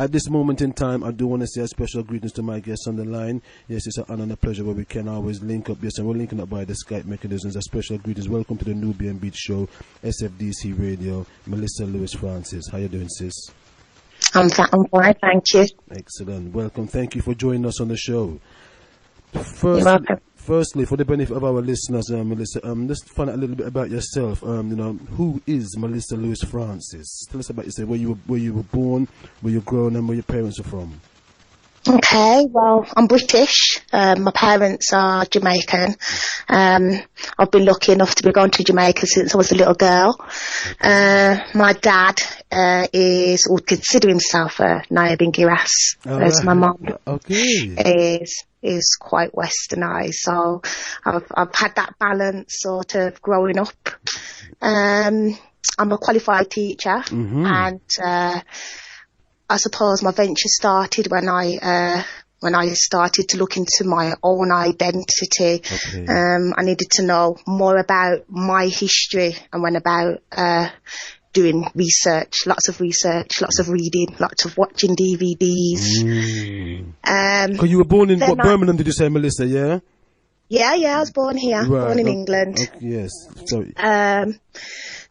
At this moment in time, I do want to say a special greetings to my guests on the line. Yes, it's an honor and a pleasure where we can always link up. Yes, and we're linking up by the Skype mechanisms. A special greetings. Welcome to the Nubian Beat Show, SFDC Radio. Melissa Lewis Francis. How you doing, sis? I'm fine, thank you. Excellent. Welcome. Thank you for joining us on the show. You're welcome. Firstly, for the benefit of our listeners, Melissa, let's find out a little bit about yourself. Who is Melissa Lewis Francis? Tell us about yourself, where you were born, where you're grown, and where your parents are from. Okay, well, I'm British. My parents are Jamaican. I've been lucky enough to be going to Jamaica since I was a little girl. My dad would consider himself a Naib in Giras, whereas my mum is quite westernised. So I've had that balance sort of growing up. I'm a qualified teacher, and I suppose my venture started when I started to look into my own identity. I needed to know more about my history and went about doing research, lots of reading, lots of watching DVDs. Because you were born in Birmingham, did you say, Melissa, yeah? Yeah, I was born here, born in England. Yes, sorry.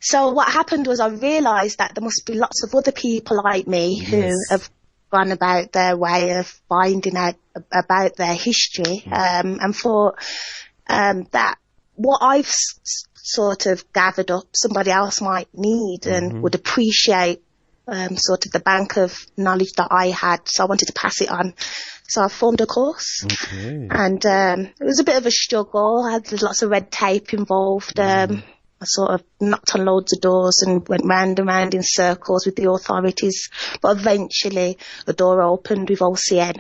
So what happened was I realised that there must be lots of other people like me who have gone about their way of finding out about their history, and thought that what I've sort of gathered up, somebody else might need and would appreciate sort of the bank of knowledge that I had. So I wanted to pass it on. So I formed a course, and it was a bit of a struggle. I had lots of red tape involved. I sort of knocked on loads of doors and went round and round in circles with the authorities. But eventually the door opened with OCN.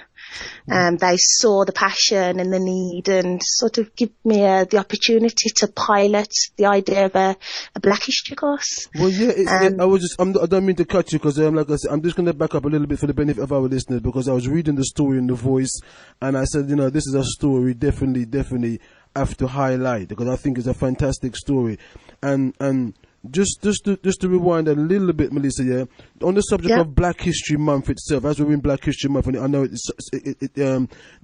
They saw the passion and the need and sort of give me the opportunity to pilot the idea of a Black History course. Well, yeah, I don't mean to cut you because, like I said, I'm just going to back up a little bit for the benefit of our listeners, because I was reading the story in The Voice and I said, this is a story definitely have to highlight, because I think it's a fantastic story. And just to rewind a little bit, Melissa, yeah, on the subject of Black History Month itself, as we're in Black History Month, and I know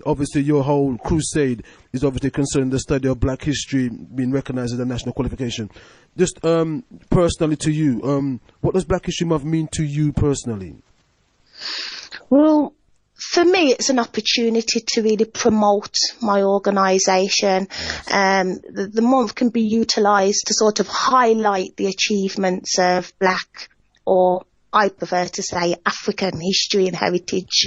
obviously your whole crusade is obviously concerning the study of Black history being recognised as a national qualification. Just personally to you, what does Black History Month mean to you personally? Well, for me, it's an opportunity to really promote my organisation. The month can be utilised to sort of highlight the achievements of Black, or I prefer to say African history and heritage.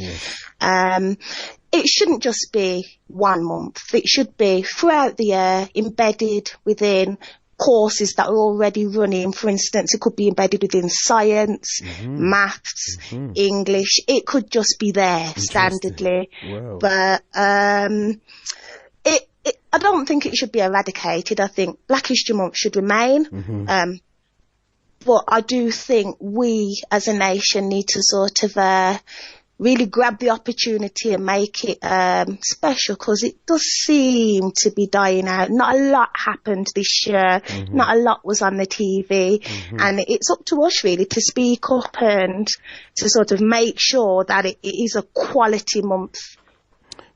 It shouldn't just be 1 month. It should be throughout the year, embedded within courses that are already running. For instance, it could be embedded within science, maths, English. It could just be there standardly. Wow. But I don't think it should be eradicated. I think Black History Month should remain. But I do think we as a nation need to sort of really grab the opportunity and make it special, because it does seem to be dying out. Not a lot happened this year. Not a lot was on the TV. And it's up to us really to speak up and to sort of make sure that it is a quality month.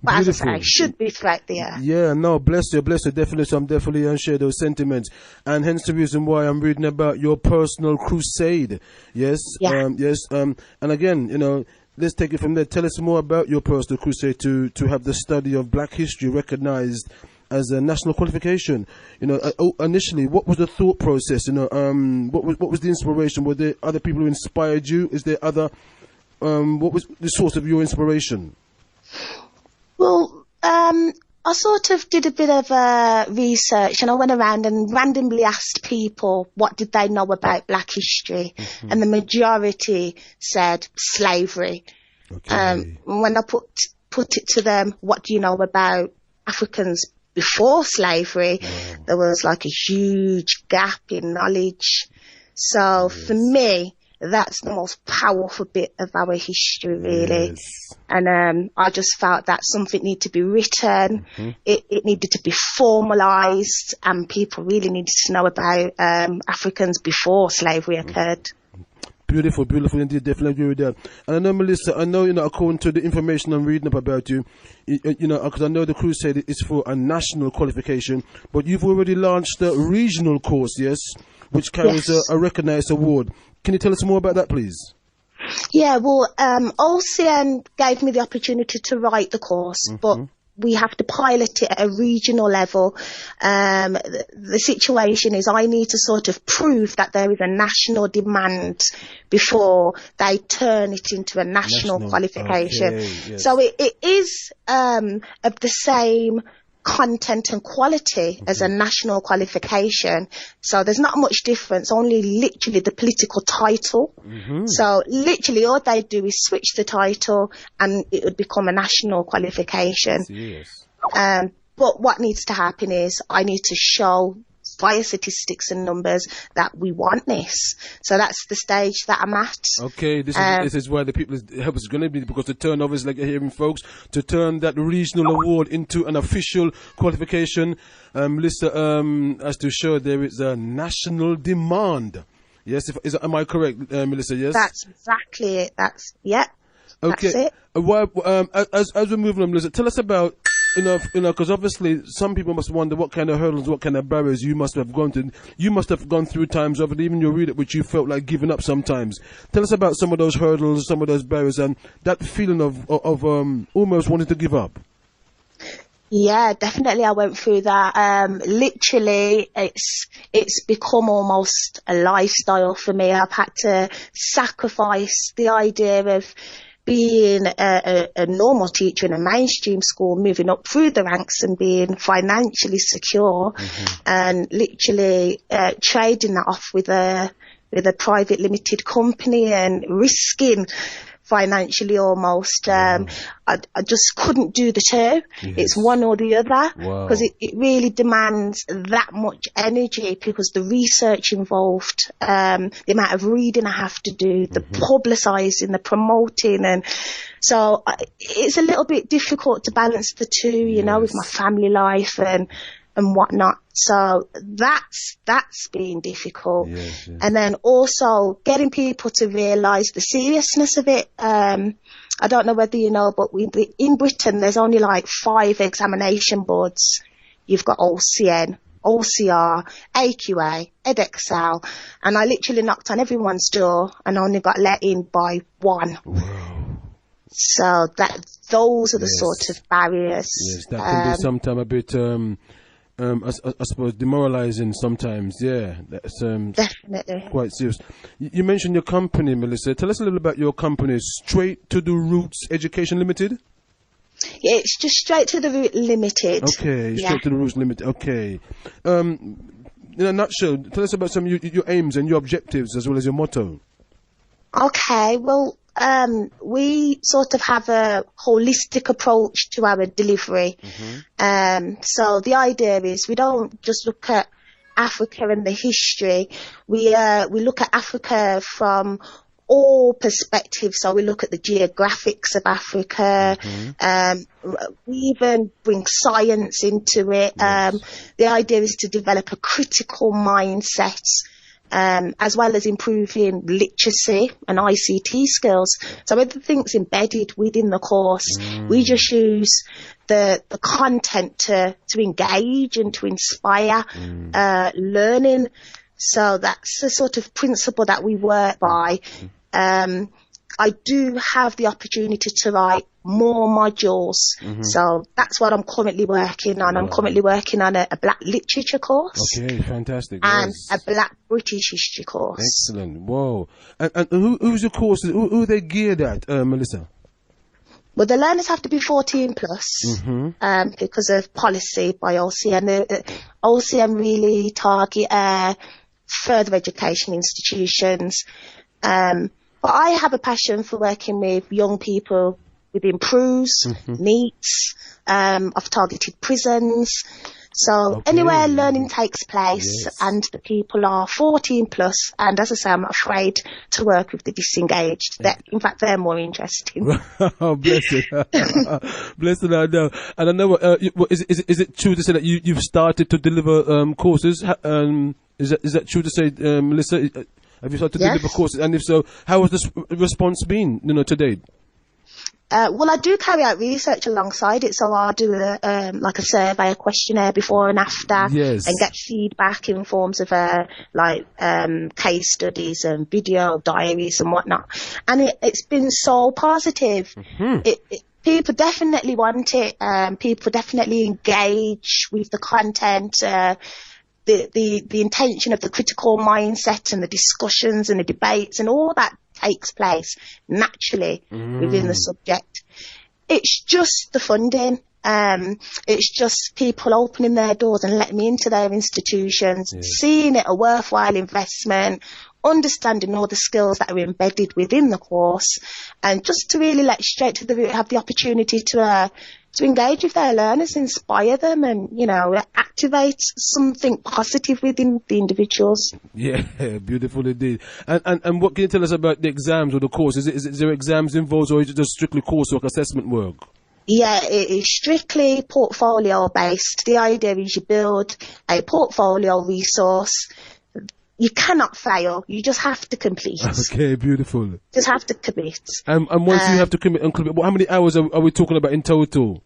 But as I say, should be throughout the year. Yeah, no, bless you, definitely. So I'm definitely share those sentiments, and hence the reason why I'm reading about your personal crusade. Yes, and again, let's take it from there. Tell us more about your personal crusade to have the study of Black history recognised as a national qualification. Initially, what was the thought process? What was the inspiration? Were there other people who inspired you? Is there other? What was the source of your inspiration? Well, I sort of did a bit of research, and I went around and randomly asked people what did they know about Black history, and the majority said slavery. When I put it to them, what do you know about Africans before slavery, there was like a huge gap in knowledge. So for me, that's the most powerful bit of our history, really. Yes. And I just felt that something needed to be written, it needed to be formalised, and people really needed to know about Africans before slavery occurred. Beautiful, beautiful indeed. Definitely agree with that. And I know, Melissa, I know, according to the information I'm reading up about you, because I know the Crusade is for a national qualification, but you've already launched a regional course, yes, which carries a recognized award. Can you tell us more about that, please? Yeah, well, OCN gave me the opportunity to write the course, but we have to pilot it at a regional level. The situation is I need to sort of prove that there is a national demand before they turn it into a national qualification. Okay, yes. So it is of the same content and quality as a national qualification. So there's not much difference, only literally the political title. So literally all they do is switch the title and it would become a national qualification. Yes. But what needs to happen is I need to show via statistics and numbers that we want this. So that's the stage that I'm at. Okay, this is why the people's help is going to be, because the turnover is like you're hearing, folks, to turn that regional award into an official qualification. Melissa, as to show there is a national demand. Yes, am I correct, Melissa? Yes, that's exactly it. Okay. That's it. As we're moving on, Melissa, tell us about. Because obviously some people must wonder what kind of hurdles, what kind of barriers you must have gone to. You must have gone through times of it, even your reader, which you felt like giving up sometimes. Tell us about some of those hurdles, some of those barriers, and that feeling of almost wanting to give up. Yeah, definitely I went through that. Literally, it's become almost a lifestyle for me. I've had to sacrifice the idea of being a normal teacher in a mainstream school, moving up through the ranks and being financially secure, and literally trading that off with a private limited company and risking financially almost. I just couldn't do the two. It's one or the other, because it really demands that much energy, because the research involved, the amount of reading I have to do, the publicising, the promoting, and so it's a little bit difficult to balance the two, with my family life and whatnot. So that's been difficult. And then also getting people to realise the seriousness of it. I don't know whether you know, but in Britain there's only like 5 examination boards. You've got OCN, OCR, AQA, Edexcel, and I literally knocked on everyone's door and only got let in by 1. So those are the sort of barriers. Yes, that can be sometimes a bit I suppose demoralizing sometimes. Yeah, that's definitely quite serious. You mentioned your company, Melissa. Tell us a little about your company, Straight to the Roots Education Limited. Yeah, it's just Straight to the Root Limited. Okay, Straight to the Roots Limited. Okay. In a nutshell, tell us about some of your aims and your objectives as well as your motto. Okay, well, we sort of have a holistic approach to our delivery. So the idea is we don't just look at Africa and the history. We look at Africa from all perspectives. So we look at the geographics of Africa. We even bring science into it. The idea is to develop a critical mindset, as well as improving literacy and ICT skills. So everything's embedded within the course. We just use the content to engage and to inspire learning. So that's the sort of principle that we work by. I do have the opportunity to write more modules. So that's what I'm currently working on. I'm currently working on a Black Literature course. Okay, fantastic. And a Black British History course. Excellent. Whoa. And who's your courses? Who are they geared at, Melissa? Well, the learners have to be 14 plus, because of policy by OCN. OCN really target further education institutions. But I have a passion for working with young people within PRUs, NEETs. I've targeted prisons. So anywhere learning takes place and the people are 14 plus, and as I say, I'm not afraid to work with the disengaged. In fact, they're more interesting. Oh, bless it. Bless it, I know. And I know, is it true to say that you've started to deliver courses? Is that true to say, Melissa? Have you started to deliver courses? And if so, how has the response been, to date? Well, I do carry out research alongside it, so I'll do like a survey, a questionnaire before and after, Yes. and get feedback in forms of case studies and video diaries and whatnot. And it's been so positive. People definitely want it. People definitely engage with the content. The intention of the critical mindset and the discussions and the debates and all that takes place naturally within the subject. It's just the funding. It's just people opening their doors and letting me into their institutions, seeing it a worthwhile investment, understanding all the skills that are embedded within the course, and just to really let Straight to the Root have the opportunity to engage with their learners, inspire them, and, activate something positive within the individuals. Yeah, beautiful indeed. And what can you tell us about the exams or the course? Is there exams involved, or is it just strictly coursework, assessment work? Yeah, it is strictly portfolio based. The idea is you build a portfolio resource. You cannot fail. You just have to complete. Okay, beautiful. Just have to commit. And once you have to commit, how many hours are we talking about in total?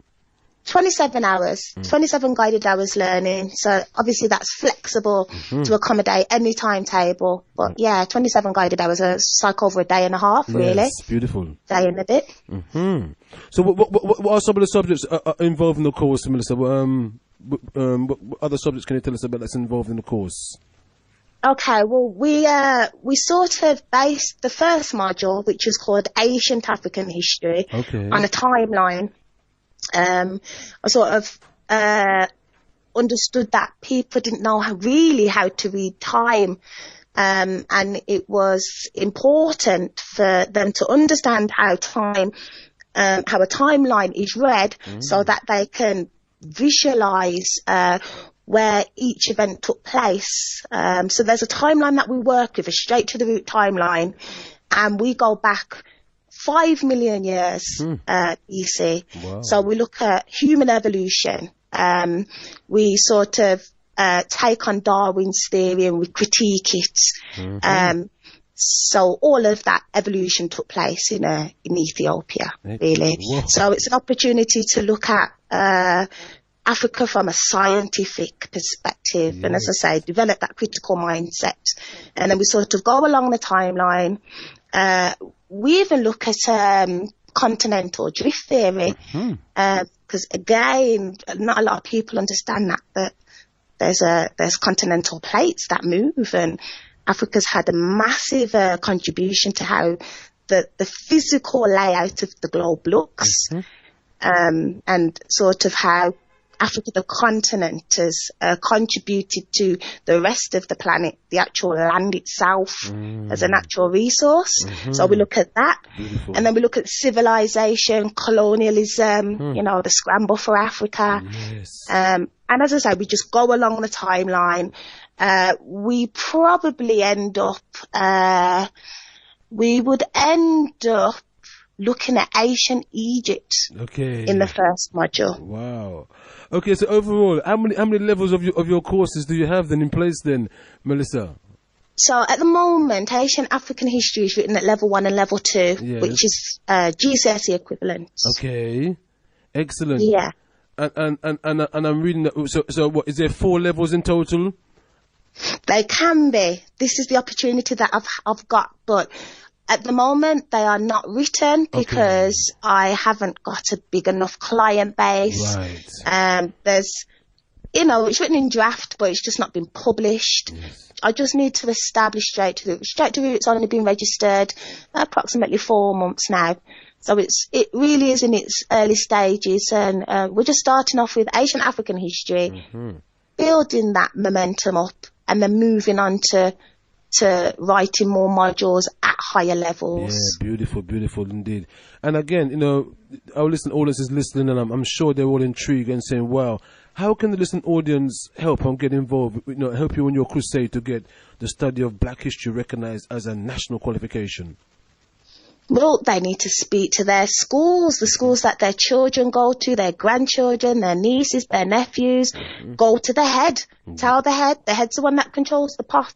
27 hours, 27 guided hours learning. So obviously that's flexible to accommodate any timetable. But yeah, 27 guided hours, it's like over a day and a half, really. Yes, beautiful. Day and a bit. So what are some of the subjects involved in the course, Melissa? What other subjects can you tell us about that's involved in the course? Okay, well, we sort of based the first module, which was called Ancient African History, on a timeline. I sort of understood that people didn't know how to read time, and it was important for them to understand how a timeline is read, so that they can visualize where each event took place. So there's a timeline that we work with, a Straight to the Root timeline, and we go back 5 million years BC. Wow. So we look at human evolution. We sort of take on Darwin's theory and we critique it. So all of that evolution took place in Ethiopia, really. Wow. So it's an opportunity to look at Africa from a scientific perspective, and as I say, develop that critical mindset. And then we sort of go along the timeline. We even look at continental drift theory, because again, not a lot of people understand that there's continental plates that move, and Africa's had a massive contribution to how the physical layout of the globe looks, and sort of how Africa, the continent, has contributed to the rest of the planet, the actual land itself, as a natural resource. So we look at that. Beautiful. And then we look at civilization, colonialism, the scramble for Africa. Yes. And as I say, we just go along the timeline. We probably would end up looking at ancient Egypt in the first module. Wow. Okay, so overall, how many levels of your courses do you have then in place then, Melissa? So at the moment, Ancient African History is written at level 1 and level 2, which is GCSE equivalent. Okay, excellent. Yeah. And I'm reading that. So what is there 4 levels in total? They can be. This is the opportunity that I've got, but at the moment, they are not written because I haven't got a big enough client base. Right. There's, it's written in draft, but it's just not been published. Yes. I just need to establish Straight to the Root. Straight to the Root's only been registered approximately 4 months now. So it really is in its early stages, and we're just starting off with Ancient African History, building that momentum up, and then moving on to writing more modules at higher levels. Yeah, beautiful indeed. And again, our listening audience is listening, and I'm sure they're all intrigued and saying, wow, how can the listening audience help and get involved, help you on your crusade to get the study of Black history recognized as a national qualification? Well, they need to speak to their schools, the schools that their children go to, their grandchildren, their nieces, their nephews. Go to the head. Tell the head. The head's the one that controls the pot.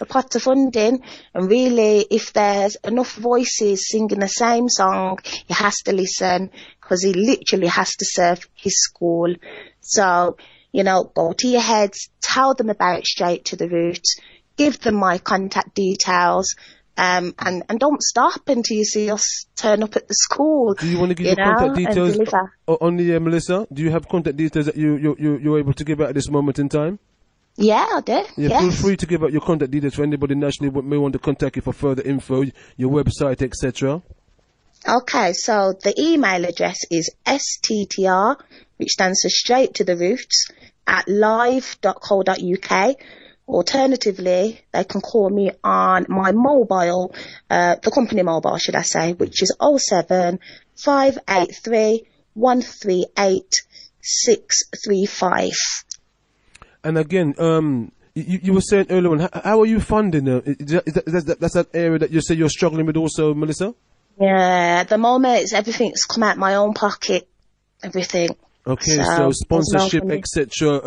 the pot of funding, and really, if there's enough voices singing the same song, he has to listen, because he literally has to serve his school. So, you know, go to your heads, tell them about Straight to the Roots, give them my contact details, and don't stop until you see us turn up at the school. Do you want to give your contact details on the Melissa? Do you have contact details that you're able to give out at this moment in time? Yeah, I do. Yeah, yes. Feel free to give out your contact details for anybody nationally who may want to contact you for further info, your website, etc. Okay, so the email address is STTR, which stands for Straight to the Roots, at live.co.uk. Alternatively, they can call me on my mobile, the company mobile, should I say, which is 07 583 138 635. And again, you were saying earlier on, how are you funding it? That's that area that you say you're struggling with also, Melissa? Yeah, at the moment, everything's come out my own pocket, everything. Okay, so sponsorship, etc.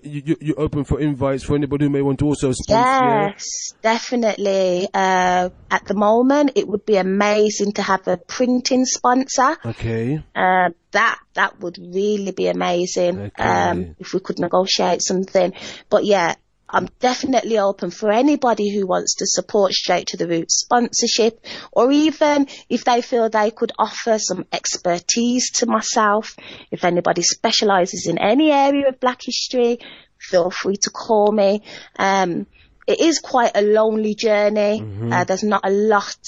You open for invites for anybody who may want to also sponsor. Yes, definitely. At the moment, it would be amazing to have a printing sponsor. Okay. That would really be amazing. Okay. If we could negotiate something. But yeah, I'm definitely open for anybody who wants to support Straight to the Roots sponsorship, or even if they feel they could offer some expertise to myself. If anybody specialises in any area of Black history, feel free to call me. It is quite a lonely journey. Mm-hmm. There's not a lot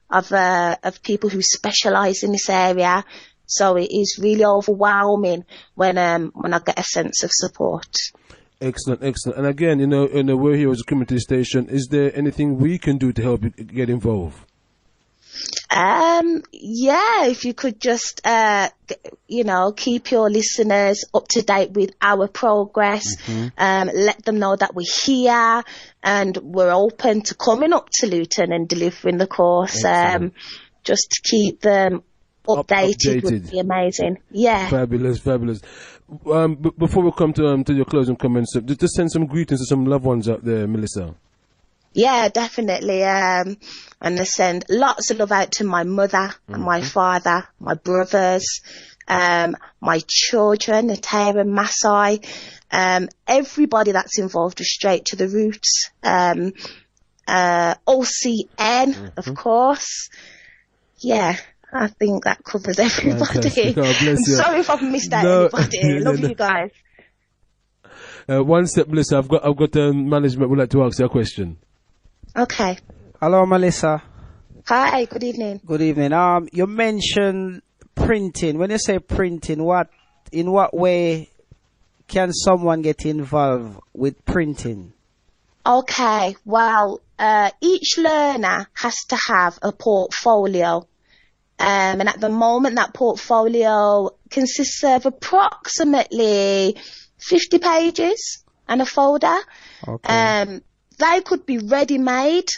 of people who specialise in this area, so it is really overwhelming when I get a sense of support. Excellent, excellent. And again, you know, we're here as a community station. Is there anything we can do to help you get involved? Yeah, if you could just, keep your listeners up to date with our progress. Mm-hmm. Let them know that we're here and we're open to coming up to Luton and delivering the course. Just to keep them updated would be amazing. Yeah. Fabulous, fabulous. Before we come to your closing comments, just send some greetings to some loved ones out there, Melissa. Yeah, definitely. And I send lots of love out to my mother and my father, my brothers, my children, Natera and Masai, everybody that's involved with Straight to the Roots, OCN, of course. Yeah. I think that covers everybody. God bless you. Sorry if I've missed out anybody. Love you guys. One step, Melissa. I've got management would like to ask you a question. Okay. Hello, Melissa. Hi. Good evening. Good evening. You mentioned printing. When you say printing, in what way can someone get involved with printing? Okay. Well, each learner has to have a portfolio. And at the moment, that portfolio consists of approximately 50 pages and a folder. Okay. They could be ready-made.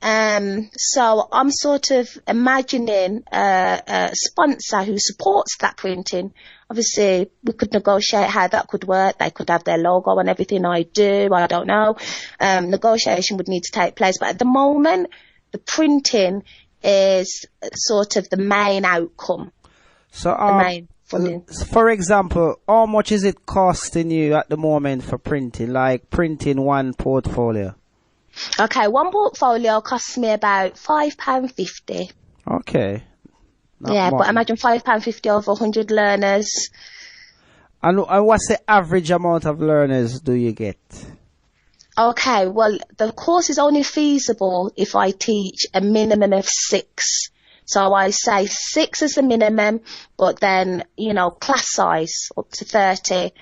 So I'm sort of imagining a sponsor who supports that printing. Obviously, we could negotiate how that could work. They could have their logo and everything I do. I don't know. Negotiation would need to take place. But at the moment, the printing is sort of the main outcome. So, the main funding. For example, how much is it costing you at the moment for printing, like printing one portfolio? Okay, one portfolio costs me about £5.50. Okay. Not much. But imagine £5.50 over 100 learners. And what's the average amount of learners do you get? Okay, well, the course is only feasible if I teach a minimum of 6. So I say 6 is the minimum, but then, class size up to 30.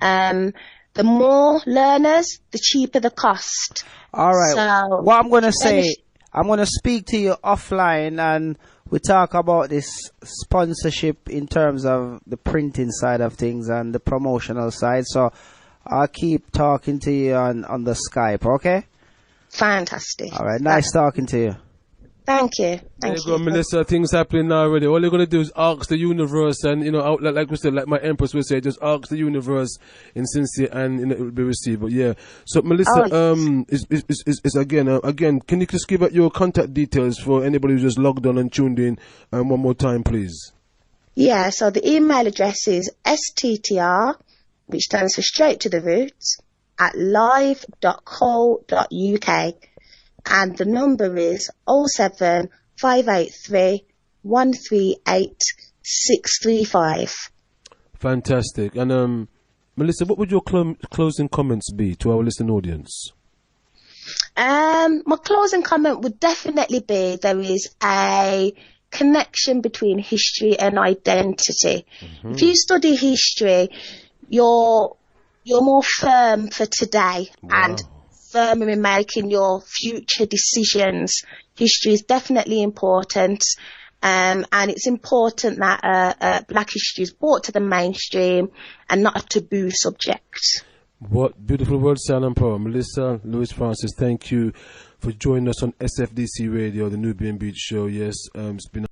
The more learners, the cheaper the cost. All right. So what I'm going to say, I'm going to speak to you offline and we talk about this sponsorship in terms of the printing side of things and the promotional side. So I'll keep talking to you on the Skype, okay? Fantastic. All right. Nice talking to you. Thank you. There you go, Melissa. Things happening now already. All you're gonna do is ask the universe, and like we said, like my Empress would say, just ask the universe in sincere, and it will be received. But yeah, so Melissa, is again, can you just give out your contact details for anybody who just logged on and tuned in, one more time, please? Yeah. So the email address is STTR, which stands for Straight to the Roots, at live.co.uk. And the number is 07583 138 635. Fantastic. And Melissa, what would your closing comments be to our listening audience? My closing comment would definitely be there is a connection between history and identity. Mm-hmm. If you study history, you're more firm for today. Wow. And firmer in making your future decisions. History is definitely important, and it's important that Black history is brought to the mainstream and not a taboo subject. What beautiful words, sound and power. Melissa Lewis Francis, thank you for joining us on SFDC Radio, the Nubian Beat Show. Yes, it's been